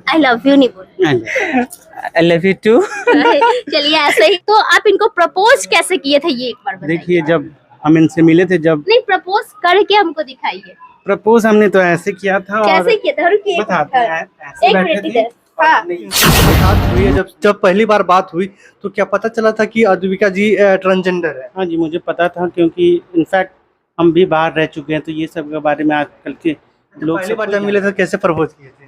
I love you नहीं बोल। I love you too. चलिए ऐसे ही। तो आप इनको प्रपोज कैसे किए थे ये एक बार बताइए। देखिए, जब हम इनसे मिले थे, जब नहीं, प्रपोज करके हमको दिखाइए प्रपोज हमने तो ऐसे किया था। कैसे और किए थे। रुकिए बताते हैं, ऐसे एक बैठे मिनट थे। इधर। हाँ, बात हुई है, जब जब पहली बार बात हुई तो क्या पता चला था कि अद्विका जी ट्रांसजेंडर है? हाँ जी, मुझे पता था, क्योंकि इनफैक्ट हम भी बाहर रह चुके हैं, तो ये सब के बारे में आजकल के लोग पहली सब बार कुछ जब मिले थे कैसे प्रपोज किए थे?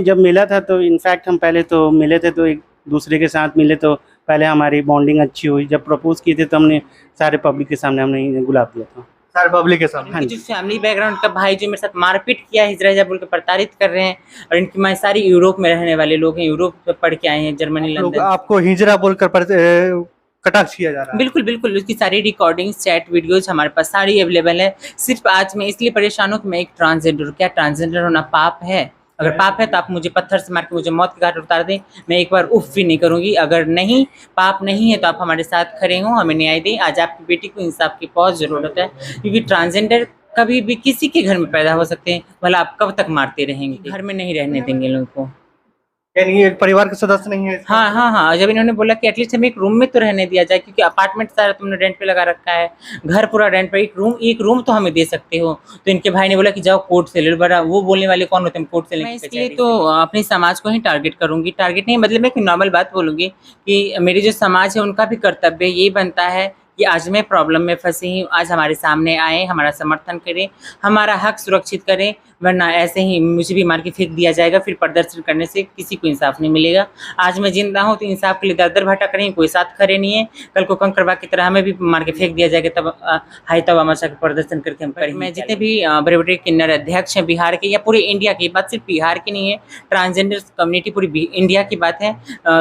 जब मिला था तो इनफैक्ट हम पहले तो मिले थे, तो एक दूसरे के साथ मिले, तो पहले हमारी बॉन्डिंग अच्छी हुई। जब प्रपोज किए थे तो हमने सारे पब्लिक के सामने हमने गुलाब दिया था। सारे पब्लिक के सामने? हाँ इनकी जी। जो फैमिली बैकग्राउंड का भाई जो मेरे साथ मारपीट किया हिजरा हिजरा बोल के प्रताड़ित कर रहे हैं, और इनकी माँ सारी यूरोप में रहने वाले लोग हैं, यूरोप में पढ़ के आए हैं, जर्मनी लोग लंदन। आपको हिजरा बोलकर कटाक्ष किया जा रहा है? बिल्कुल बिल्कुल, उसकी सारी रिकॉर्डिंग्स चैट वीडियोज हमारे पास सारी अवेलेबल है। सिर्फ आज मैं इसलिए परेशान हूँ कि मैं एक ट्रांसजेंडर हूँ। क्या ट्रांसजेंडर होना पाप है? अगर पाप है तो आप मुझे पत्थर से मार के मुझे मौत के घाट उतार दें, मैं एक बार उफ भी नहीं करूँगी। अगर नहीं, पाप नहीं है, तो आप हमारे साथ खड़े हों, हमें न्याय दें। आज आपकी बेटी को इंसाफ की बहुत ज़रूरत है, क्योंकि ट्रांसजेंडर कभी भी किसी के घर में पैदा हो सकते हैं। भला आप कब तक मारते रहेंगे? घर में नहीं रहने देंगे लोगों को। यानी ये परिवार के सदस्य नहीं है इसका? हाँ हाँ हाँ, जब इन्होंने बोला कि एटलीस्ट हमें एक रूम में तो रहने दिया जाए, क्योंकि अपार्टमेंट सारा तुमने रेंट पे लगा रखा है, घर पूरा रेंट पे, एक रूम तो हमें दे सकते हो। तो इनके भाई ने बोला कि जाओ कोर्ट से ले लो। बड़ा वो बोलने वाले कौन होते हैं कोर्ट से लेने? इसलिए तो अपने समाज को ही टारगेट करूंगी। टारगेट नहीं, मतलब मैं नॉर्मल बात बोलूँगी कि मेरी जो समाज है उनका भी कर्तव्य ये बनता है कि आज मैं प्रॉब्लम में फंसी हूँ, आज हमारे सामने आए, हमारा समर्थन करें, हमारा हक सुरक्षित करें, वरना ऐसे ही मुझे भी मार के फेंक दिया जाएगा। फिर प्रदर्शन करने से किसी को इंसाफ नहीं मिलेगा। आज मैं जिंदा हूँ तो इंसाफ के लिए दर दर भटक रही हूँ, कोई साथ खड़े नहीं है। कल को कंकड़बाग की तरह हमें भी मार के फेंक दिया जाएगा, तब हाई तवा मचा के प्रदर्शन करके हम करेंगे। मैं जितने भी बड़े बड़े किन्नर अध्यक्ष हैं बिहार के या पूरे इंडिया की, बात सिर्फ बिहार की नहीं है, ट्रांसजेंडर कम्युनिटी पूरी इंडिया की बात है,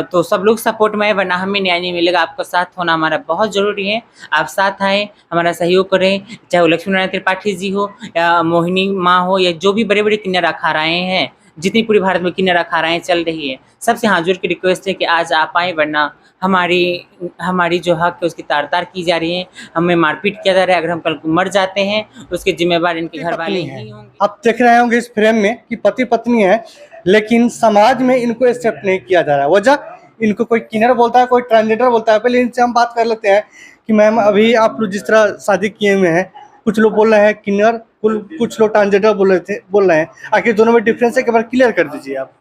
तो सब लोग सपोर्ट में है, वरना हमें न्याय नहीं मिलेगा। आपका साथ होना हमारा बहुत ज़रूरी है। आप साथ आएँ, हमारा सहयोग करें, चाहे वो लक्ष्मी नारायण त्रिपाठी जी हो या मोहिनी माँ हो या जो भी बड़े बड़े किन्नर अखाड़ाएँ हैं, जितनी पूरी भारत में किन्नर अखाड़ाएँ चल रही है, सबसे हाथ जोड़ के रिक्वेस्ट है कि आज आप आएँ, वरना हमारी जो हक है उसकी तार-तार की जा रही है, हमें मारपीट किया जा रहा है। अगर हम कल को मर जाते हैं उसके जिम्मेवार इनके घर वाले ही होंगे। आप देख रहे होंगे इस फ्रेम में कि पति पत्नी है, लेकिन समाज में इनको एक्सेप्ट नहीं किया जा रहा है। वजह, इनको कोई किन्नर बोलता है, कोई ट्रांसजेंडर बोलता है। पहले इनसे हम बात कर लेते हैं कि मैम, अभी आप लोग जिस तरह शादी किए हुए हैं, कुछ लोग बोल रहे हैं किन्नर, कुछ लोग ट्रांसजेंडर बोल रहे हैं। आखिर दोनों में डिफरेंस है, एक बार क्लियर कर दीजिए आप।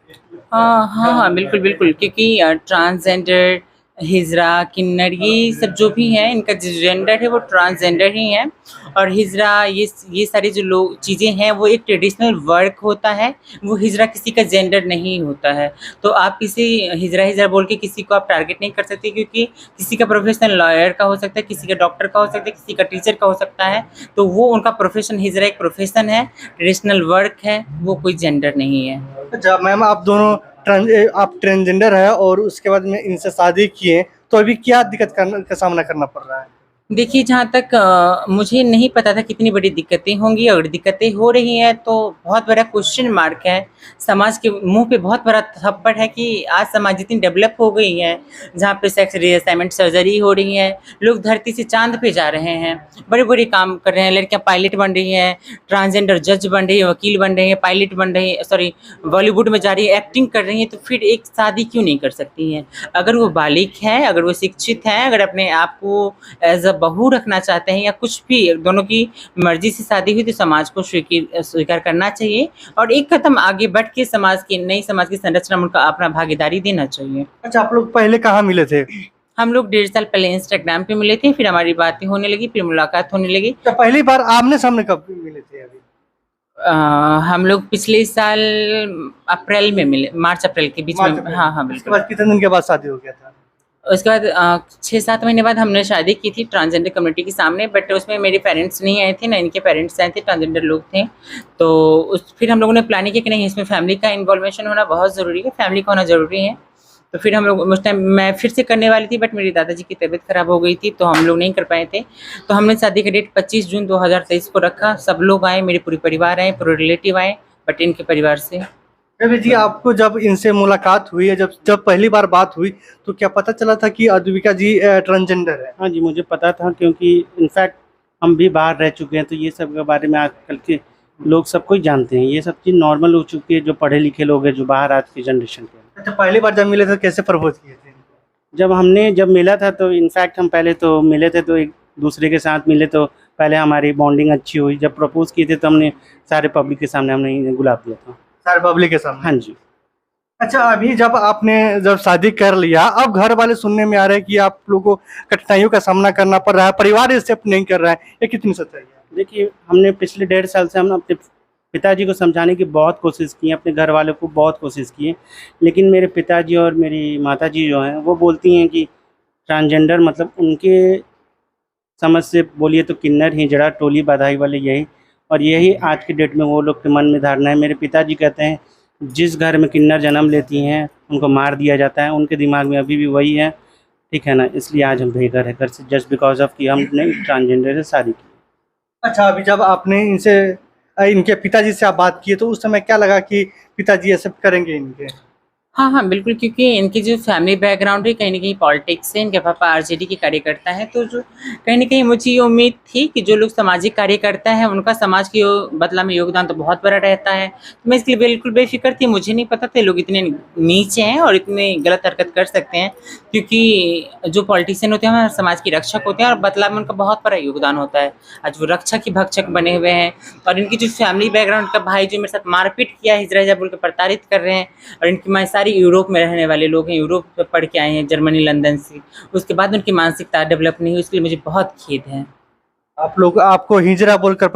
हाँ, बिल्कुल बिल्कुल, क्योंकि ट्रांसजेंडर, हिजरा, किन्नर, ये सब जो भी हैं, इनका जो जेंडर है वो ट्रांसजेंडर ही है। और हिजरा, ये सारी जो लोग चीज़ें हैं वो एक ट्रेडिशनल वर्क होता है, वो हिजरा किसी का जेंडर नहीं होता है। तो आप किसी हिजरा बोल के किसी को आप टारगेट नहीं कर सकते, क्योंकि किसी का प्रोफेशन लॉयर का हो सकता है, किसी का डॉक्टर का हो सकता है, किसी का टीचर का हो सकता है। तो वो उनका प्रोफेशन, हिजरा एक प्रोफेशन है, ट्रेडिशनल वर्क है, वो कोई जेंडर नहीं है। अच्छा मैम, आप दोनों आप ट्रांसजेंडर है और उसके बाद में इनसे शादी किए, तो अभी क्या दिक्कत का सामना करना पड़ रहा है? देखिए, जहाँ तक मुझे नहीं पता था कितनी बड़ी दिक्कतें होंगी। अगर दिक्कतें हो रही हैं तो बहुत बड़ा क्वेश्चन मार्क है। समाज के मुंह पे बहुत बड़ा थप्पड़ है कि आज समाज इतनी डेवलप हो गई है, जहाँ पे सेक्स रीअसाइनमेंट सर्जरी हो रही है, लोग धरती से चांद पे जा रहे हैं, बड़े बड़े काम कर रहे हैं, लड़कियाँ पायलट बन रही हैं, ट्रांसजेंडर जज बन रही है, वकील बन रही है, पायलट बन रही है, सॉरी बॉलीवुड में जा रही है, एक्टिंग कर रही है। तो फिर एक शादी क्यों नहीं कर सकती हैं? अगर वो बालिग हैं, अगर वो शिक्षित हैं, अगर अपने आप को एज अ बहू रखना चाहते हैं या कुछ भी, दोनों की मर्जी से शादी हुई, तो समाज को स्वीकार करना चाहिए और एक कदम आगे बढ़ के नई समाज की संरचना में उनका अपना भागीदारी देना चाहिए। अच्छा, आप लोग पहले कहाँ मिले थे? हम लोग 1.5 साल पहले इंस्टाग्राम पे मिले थे, फिर हमारी बातें होने लगी, फिर मुलाकात होने लगी। तो पहली बार आमने सामने कब मिले थे? अभी हम लोग पिछले साल अप्रैल में मिले, मार्च अप्रैल के बीच में। हाँ उसके बिल्कुल। बाद कितने दिन के बाद शादी हो गया था? उसके बाद 6-7 महीने बाद हमने शादी की थी ट्रांसजेंडर कम्युनिटी के सामने, बट उसमें मेरे पेरेंट्स नहीं आए थे, ना इनके पेरेंट्स आए थे, ट्रांसजेंडर लोग थे। तो फिर हम लोगों ने प्लानिंग किया कि नहीं, इसमें फैमिली का इन्वॉल्वेशन होना बहुत ज़रूरी है, फैमिली का होना ज़रूरी है। तो फिर हम लोग उस टाइम मैं फिर से करने वाली थी, बट मेरी दादाजी की तबीयत ख़राब हो गई थी, तो हम लोग नहीं कर पाए थे। तो हमने शादी का डेट 25 जून 2023 को रखा। सब लोग आए, मेरे पूरे परिवार आए, पूरे रिलेटिव आए, बट इनके परिवार से। रवि जी, आपको जब इनसे मुलाकात हुई है, जब पहली बार बात हुई, तो क्या पता चला था कि अद्विका जी ट्रांसजेंडर है? हाँ जी, मुझे पता था, क्योंकि इनफैक्ट हम भी बाहर रह चुके हैं, तो ये सब के बारे में आजकल के लोग सबको ही जानते हैं, ये सब चीज़ नॉर्मल हो चुकी है। जो पढ़े लिखे लोग हैं, जो बाहर आज की जनरेशन के हैं। अच्छा, पहली बार जब मिले थे कैसे प्रपोज किए थे? जब मिला था तो इनफैक्ट हम पहले तो मिले थे तो एक दूसरे के साथ मिले तो पहले हमारी बॉन्डिंग अच्छी हुई। जब प्रपोज किए थे तो हमने सारे पब्लिक के सामने हमने गुलाब दिया था। सारे पब्लिक के सामने? हाँ जी। अच्छा, अभी जब शादी कर लिया, अब घर वाले सुनने में आ रहा है कि आप लोगों को कठिनाइयों का सामना करना पड़ रहा है, परिवार एक्सेप्ट नहीं कर रहा है, ये कितनी सच्चाई है? देखिए, हमने पिछले 1.5 साल से हम अपने पिताजी को समझाने की बहुत कोशिश की है, अपने घर वालों को बहुत कोशिश की है, लेकिन मेरे पिताजी और मेरी माताजी जो हैं वो बोलती हैं कि ट्रांसजेंडर मतलब उनके समझ से बोलिए तो किन्नर हिजड़ा टोली बधाई वाले यही, और यही आज की डेट में वो लोग के मन में धारणा है। मेरे पिताजी कहते हैं जिस घर में किन्नर जन्म लेती हैं उनको मार दिया जाता है, उनके दिमाग में अभी भी वही है, ठीक है ना। इसलिए आज हम बेघर है घर से, जस्ट बिकॉज ऑफ कि हमने ट्रांसजेंडर से शादी की। अच्छा, अभी जब आपने इनके पिताजी से आप बात किए तो उस समय क्या लगा कि पिताजी एक्सेप्ट करेंगे इनके? हाँ, हाँ, बिल्कुल, क्योंकि इनकी जो फैमिली बैकग्राउंड है कहीं न कहीं पॉलिटिक्स से, इनके पापा आरजेडी के कार्यकर्ता हैं, तो जो कहीं न कहीं मुझे ये उम्मीद थी कि जो लोग सामाजिक कार्यकर्ता हैं, उनका समाज के बदला में योगदान तो बहुत बड़ा रहता है। तो मैं इसके लिए बिल्कुल बेफ़िक्र थी, मुझे नहीं पता था लोग इतने नीचे हैं और इतनी गलत हरकत कर सकते हैं, क्योंकि जो पॉलिटिशियन होते हैं हमारे समाज के रक्षक होते हैं और बदला में उनका बहुत बड़ा योगदान होता है। आज वो रक्षक ही भक्षक बने हुए हैं और इनकी जो फैमिली बैकग्राउंड का भाई जो मेरे साथ मारपीट किया, हिजड़ा हिजाब बोल के प्रताड़ित कर रहे हैं, और इनकी माँ सारी यूरोप में रहने वाले लोग हैं, यूरोप में पढ़ के आए हैं, जर्मनी, लंदन से। उसके बाद उनकी मानसिकता डेवलप नहीं हुई, इसके लिए मुझे बहुत खेद है। आपको हिजड़ा बोलकर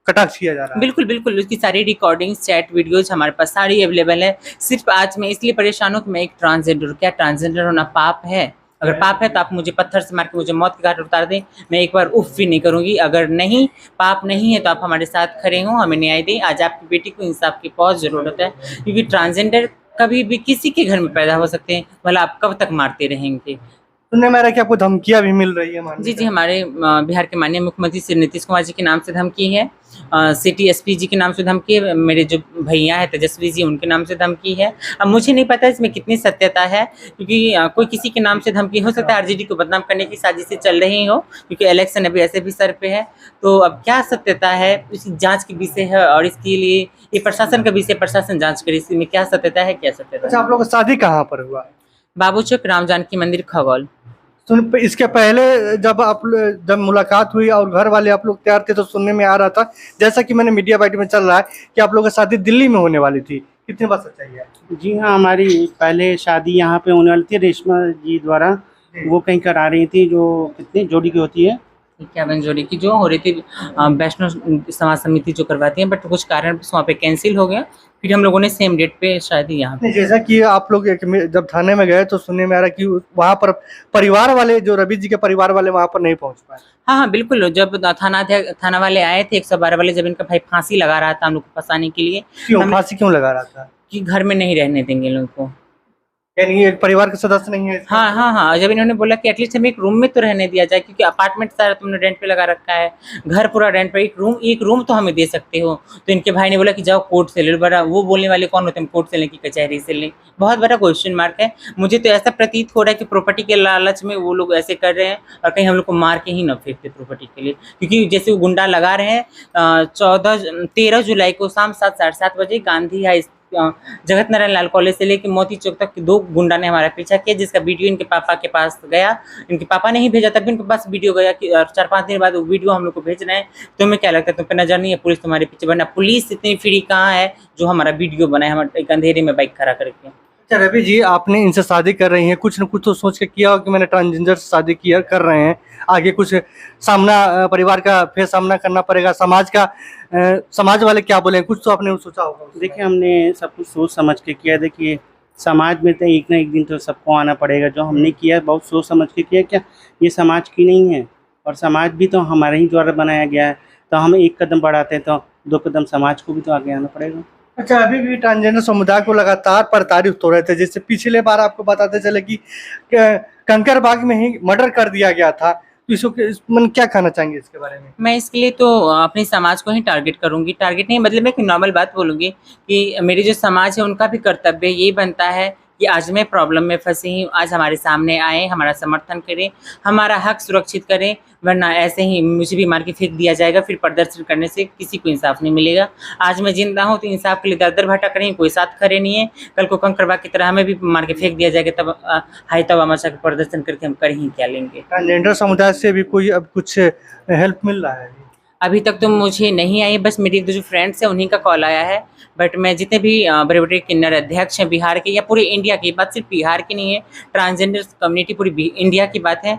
कटाक्ष किया जा रहा है? बिल्कुल, बिल्कुल, उसकी सारी रिकॉर्डिंग्स, चैट वीडियोज़ हमारे पास सारी अवेलेबल है। सिर्फ़ आज मैं इसलिए परेशान हूँ कि मैं एक ट्रांसजेंडर हूँ। क्या ट्रांसजेंडर होना पाप है? अगर पाप है तो आप मुझे पत्थर से मार के मुझे मौत के घाट उतार दें, मैं एक बार उफ़ भी नहीं करूँगी। अगर नहीं, पाप नहीं है तो आप हमारे साथ खड़े हों, हमें न्याय दें। आज आपकी बेटी को इंसाफ़ की बहुत ज़रूरत है, क्योंकि ट्रांसजेंडर कभी भी किसी के घर में पैदा हो सकते हैं, भला आप कब तक मारते रहेंगे? सुनने में आ रहा है कि आपको धमकियाँ भी मिल रही है जी, जी, हमारे बिहार के माननीय मुख्यमंत्री श्री नीतीश कुमार जी के नाम से धमकी है, सिटी एसपी जी के नाम से धमकी है, मेरे जो भैया हैं तेजस्वी जी उनके नाम से धमकी है। अब मुझे नहीं पता इसमें कितनी सत्यता है, क्योंकि कोई किसी के नाम से धमकी, हो सकता है आरजेडी को बदनाम करने की साजिशें चल रही हो, क्योंकि इलेक्शन अभी ऐसे भी सर पे है। तो अब क्या सत्यता है, इसकी जाँच की विषय है और इसके लिए ये प्रशासन का विषय, प्रशासन जाँच करे इसमें क्या सत्यता है, क्या सत्यता अच्छा, है। आप लोग का शादी कहाँ पर हुआ? बाबू चौक राम जानकी मंदिर खगौल। इसके पहले जब मुलाकात हुई और घर वाले आप लोग तैयार थे तो सुनने में आ रहा था, जैसा कि मैंने मीडिया बाइट में चल रहा है कि आप लोगों की शादी दिल्ली में होने वाली थी, कितनी बात सच्चाई है? जी हाँ, हमारी पहले शादी यहाँ पे होने वाली थी, रेशमा जी द्वारा वो कहीं करा रही थी, जो कितनी जोड़ी की होती है, इक्यावन जोड़ी की जो हो रही थी, वैष्णव समाज समिति जो करवाती है, बट कुछ कारण वहाँ पे कैंसिल हो गया। फिर हम लोगों ने सेम डेट पे शादी यहाँ पे। जैसा कि आप लोग जब थाने में गए तो सुनने में आ रहा है कि वहाँ पर परिवार वाले, जो रवि जी के परिवार वाले वहाँ पर नहीं पहुँच पाए। हाँ, हाँ, बिल्कुल, जब थाना वाले आए थे, 112 वाले, जब इनका भाई फांसी लगा रहा था हम लोग को फंसाने के लिए, फांसी क्यों लगा रहा था? कि घर में नहीं रहने देंगे लोगों को। यानी एक परिवार के सदस्य नहीं है? हाँ, हाँ, हाँ, जब इन्होंने बोला कि एटलीस्ट हमें एक रूम में तो रहने दिया जाए, क्योंकि अपार्टमेंट सारा तुमने रेंट पे लगा रखा है, घर पूरा रेंट पे, एक रूम तो हमें दे सकते हो। तो इनके भाई ने बोला कि जाओ कोर्ट से ले लो। बड़ा वो बोलने वाले कौन होते हैं, कोर्ट से लें कि कचहरी से लें? बहुत बड़ा क्वेश्चन मार्क है। मुझे तो ऐसा प्रतीत हो रहा है कि प्रॉपर्टी के लालच में वो लोग ऐसे कर रहे हैं, और कहीं हम लोग को मार के ही न फेंक दे प्रॉपर्टी के लिए, क्योंकि जैसे वो गुंडा लगा रहे हैं। 13 जुलाई को शाम 7, साढ़े 7 बजे गांधी हाई जगत नारायण लाल कॉलेज से लेके मोती चौक तक 2 गुंडा ने हमारा पीछा किया, जिसका वीडियो इनके पापा के पास गया। इनके पापा ने ही भेजा, तब भी इनके पास वीडियो गया कि 4-5 दिन बाद वो वीडियो हम लोग को भेज रहे हैं। तुम्हें क्या लगता है, तुम पे नजर नहीं है पुलिस तुम्हारे पीछे? वरना पुलिस इतनी फ्री कहाँ है जो हमारा वीडियो बनाए, हमारे एक अंधेरे में बाइक खड़ा करके। अच्छा रवि जी, आपने इनसे शादी कर रही हैं, कुछ न कुछ तो सोच के किया हो कि मैंने ट्रांसजेंडर से शादी किया, कर रहे हैं, आगे कुछ परिवार का फिर सामना करना पड़ेगा, समाज वाले क्या बोले, कुछ तो आपने सोचा होगा? देखिए हमने सब कुछ सोच समझ के किया। देखिए समाज में तो एक ना एक दिन तो सबको आना पड़ेगा, जो हमने किया बहुत सोच समझ के किया। क्या ये समाज की नहीं है, और समाज भी तो हमारे ही द्वारा बनाया गया है, तो हम एक कदम बढ़ाते हैं तो 2 कदम समाज को भी तो आगे आना पड़ेगा। अच्छा, अभी भी ट्रांसजेंडर समुदाय को लगातार प्रताड़ित हो रहे थे, जैसे पिछले बार आपको बताते चले कि कंकरबाग में ही मर्डर कर दिया गया था, तो इसको क्या कहना चाहेंगे इसके बारे में? मैं इसके लिए तो अपने समाज को ही टारगेट करूंगी। टारगेट नहीं, मतलब मैं एक नॉर्मल बात बोलूँगी कि मेरी जो समाज है उनका भी कर्तव्य ये बनता है कि आज मैं प्रॉब्लम में फंसी हूँ, आज हमारे सामने आए, हमारा समर्थन करें, हमारा हक सुरक्षित करें, वरना ऐसे ही मुझे भी मार के फेंक दिया जाएगा। फिर प्रदर्शन करने से किसी को इंसाफ नहीं मिलेगा। आज मैं जिंदा हूँ तो इंसाफ के लिए दर दर भटक रही हूँ, कोई साथ खड़े नहीं है। कल को कंकड़बा की तरह हमें भी मार के फेंक दिया जाएगा, तब हाई तब मचा के प्रदर्शन करके हम कर ही क्या लेंगे। ट्रांसजेंडर समुदाय से भी कोई अब कुछ हेल्प मिल रहा है? अभी तक तो मुझे नहीं आई, बस मेरी एक दो जो फ्रेंड्स हैं उन्हीं का कॉल आया है। बट मैं जितने भी बड़े बड़े किन्नर अध्यक्ष हैं बिहार के या पूरे इंडिया की, बात सिर्फ बिहार की नहीं है, ट्रांसजेंडर कम्युनिटी पूरी इंडिया की बात है,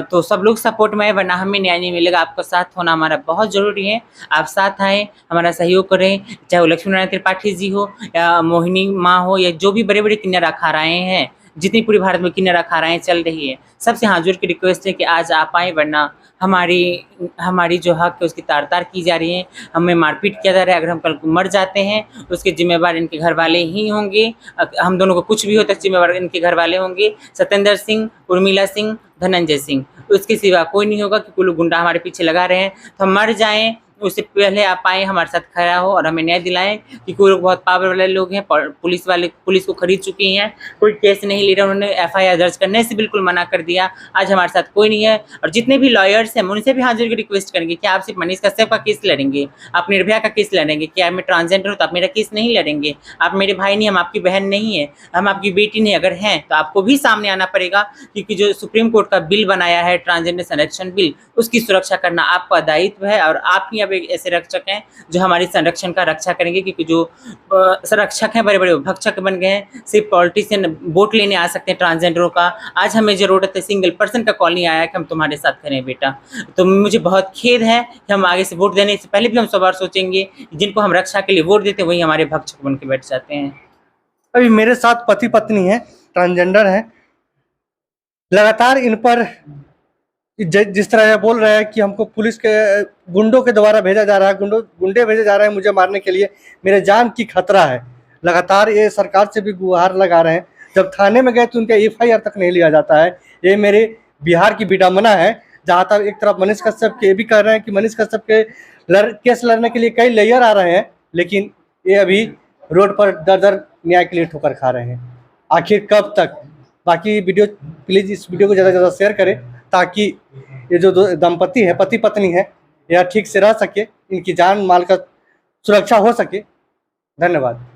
तो सब लोग सपोर्ट में है, वरना हमें न्याय नहीं मिलेगा। आपका साथ होना हमारा बहुत ज़रूरी है। आप साथ आएँ, हमारा सहयोग करें, चाहे वो लक्ष्मी नारायण त्रिपाठी जी हो या मोहिनी माँ हो या जो भी बड़े बड़े किन्नर अखाड़ाएँ हैं, जितनी पूरी भारत में किन्नर अखाड़ाएँ चल रही है, सबसे हाथ जोड़ के रिक्वेस्ट है कि आज आप आएँ, वरना हमारी जो हक है उसकी तार-तार की जा रही है, हमें मारपीट किया जा रहा है। अगर हम कल को मर जाते हैं उसके ज़िम्मेवार इनके घर वाले ही होंगे। हम दोनों को कुछ भी हो तो ज़िम्मेवार इनके घर वाले होंगे, सत्येंद्र सिंह, उर्मिला सिंह, धनंजय सिंह, उसके सिवा कोई नहीं होगा। कि कोई लोग गुंडा हमारे पीछे लगा रहे हैं तो हम मर जाएँ उससे पहले आप आएँ, हमारे साथ खड़ा हो और हमें न्याय दिलाएं। कि कोई लोग बहुत पावर वाले लोग हैं, पुलिस को खरीद चुकी हैं, कोई केस नहीं ले रहे, उन्होंने एफआईआर दर्ज करने से बिल्कुल मना कर दिया। आज हमारे साथ कोई नहीं है। और जितने भी लॉयर्स हैं उनसे भी हाथ जोड़ के रिक्वेस्ट करेंगे कि आप सिर्फ मनीष कश्यप का केस लड़ेंगे, आप निर्भया का केस लड़ेंगे, क्या मैं ट्रांसजेंडर हूँ तो आप मेरा केस नहीं लड़ेंगे? आप मेरे भाई नहीं, हम आपकी बहन नहीं है, हम आपकी बेटी नहीं। अगर हैं तो आपको भी सामने आना पड़ेगा, क्योंकि जो सुप्रीम कोर्ट का बिल बनाया है ट्रांसजेंडर संरक्षण बिल, उसकी सुरक्षा करना आपका दायित्व है। और आप ही अब एक ऐसे रक्षक हैं जो हमारे संरक्षण का रक्षा करेंगे। क्योंकि जो संरक्षक हैं बड़े बड़े भक्षक बन गए हैं, सिर्फ पॉलिटिशियन वोट लेने आ सकते हैं ट्रांसजेंडरों का। आज हमें ज़रूरत है, सिंगल पर्सन का कॉल नहीं आया कि हम तुम्हारे साथ खड़े हैं बेटा। तो मुझे बहुत खेद है कि हम आगे से वोट देने से पहले भी हम 100 बार सोचेंगे। जिनको हम रक्षा के लिए वोट देते हैं वही हमारे भक्षक बन के बैठ जाते हैं। अभी मेरे साथ पति पत्नी है, ट्रांसजेंडर है। लगातार इन पर जिस तरह ये बोल रहे हैं कि हमको पुलिस के गुंडों के द्वारा भेजा जा रहा है, गुंडे भेजे जा रहे हैं मुझे मारने के लिए, मेरे जान की खतरा है। लगातार ये सरकार से भी गुहार लगा रहे हैं। जब थाने में गए तो उनका एफआईआर तक नहीं लिया जाता है। ये मेरे बिहार की विडम्बना है। जहाँ तक एक तरफ मनीष कश्यप के भी कह रहे हैं कि मनीष कश्यप के केस लड़ने के लिए कई लेयर आ रहे हैं, लेकिन ये अभी रोड पर दर दर न्याय के लिए ठोकर खा रहे हैं। आखिर कब तक? बाकी वीडियो प्लीज़ इस वीडियो को ज़्यादा से ज़्यादा शेयर करें, ताकि ये जो दंपति है, पति पत्नी है, यह ठीक से रह सके, इनकी जान माल का सुरक्षा हो सके। धन्यवाद।